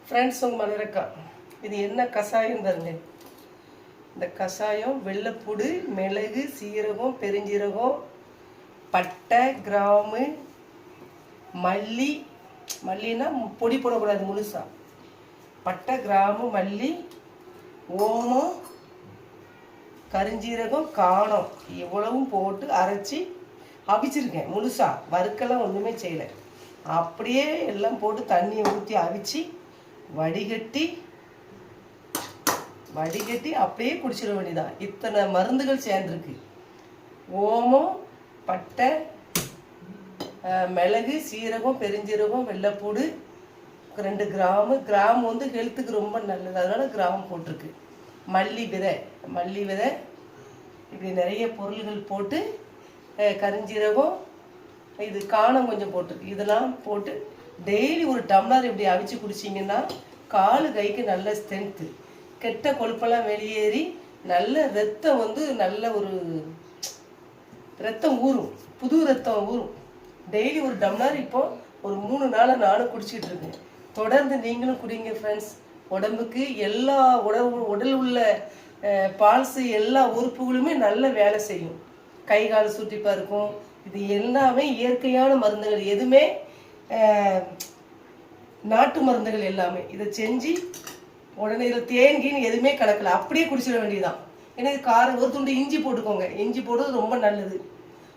Friends, உங்கள் மலரக்கா, இது என்ன கஷாயம் பாருங்க. இந்த கஷாயம் வெள்ளைப்பூடு, மிளகு, சீரகம், பெருஞ்சீரகம், பட்டை, கிராம்பு, மல்லி. மல்லினா பொடி போடக்கூடாது, முழுசா. பட்டை, கிராம்பு, மல்லி, ஓமம், கருஞ்சீரகம், காணம் இவ்வளவும் போட்டு அரைச்சி அவிச்சிருக்கேன். முழுசா வறுக்கெல்லாம் ஒன்றுமே செய்யலை. அப்படியே எல்லாம் போட்டு தண்ணியை ஊற்றி அவிச்சு வடிகட்டி அப்படியே குடிச்சிட வேண்டியதான். இத்தனை மருந்துகள் சேர்ந்துருக்கு. ஓமம், பட்டை, மிளகு, சீரகம், பெருஞ்சீரகம், வெள்ளைப்பூடு, 2 கிராம்பு வந்து ஹெல்த்துக்கு ரொம்ப நல்லது, அதனால கிராம்பு போட்டிருக்கு. மல்லி விதை இப்படி நிறைய பொருள்கள் போட்டு, கருஞ்சீரகம், இது காணம் கொஞ்சம் போட்டிருக்கு. இதெல்லாம் போட்டு டெய்லி ஒரு டம்ளர் இப்படி அவிச்சு குடிச்சிங்கன்னா காலு கைக்கு நல்ல ஸ்ட்ரென்த்து, கெட்ட கொழுப்பெல்லாம் வெளியேறி நல்ல ரத்தம் வந்து நல்ல ஒரு ரத்தம் ஊறும், புது ரத்தம் ஊறும். டெய்லி ஒரு டம்ளர் இப்போ ஒரு 3 நாளாக நானும் குடிச்சிட்டு இருக்கேன். தொடர்ந்து நீங்களும் குடிங்க ஃப்ரெண்ட்ஸ். உடம்புக்கு எல்லா உடல் உள்ள பால்ஸு எல்லா உறுப்புகளுமே நல்ல வேலை செய்யும். கை கால் சுட்டிப்பாக இருக்கும். இது எல்லாமே இயற்கையான மருந்துகள், எதுவுமே நாட்டு மருந்துகள் எல்லாமே. இதை செஞ்சு உடனே இதில் தேன்கின்னு எதுவுமே கலக்கல, அப்படியே குடிச்சிட வேண்டியதுதான். ஏன்னா இது காரம், ஒரு துண்டு இஞ்சி போட்டுக்கோங்க. இஞ்சி போடுறது ரொம்ப நல்லது.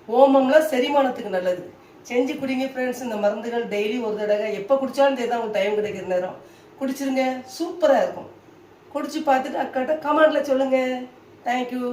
ஓமம்லாம் செரிமானத்துக்கு நல்லது. செஞ்சு குடிங்க ஃப்ரெண்ட்ஸ். இந்த மருந்துகள் டெய்லி ஒரு தடவை எப்போ குடித்தாலும் தெரியுதான், உங்களுக்கு டைம் கிடைக்கிற நேரம் குடிச்சிருங்க. சூப்பராக இருக்கும். குடிச்சு பார்த்துட்டு அக்காட்ட கமெண்டில் சொல்லுங்கள். தேங்க்யூ.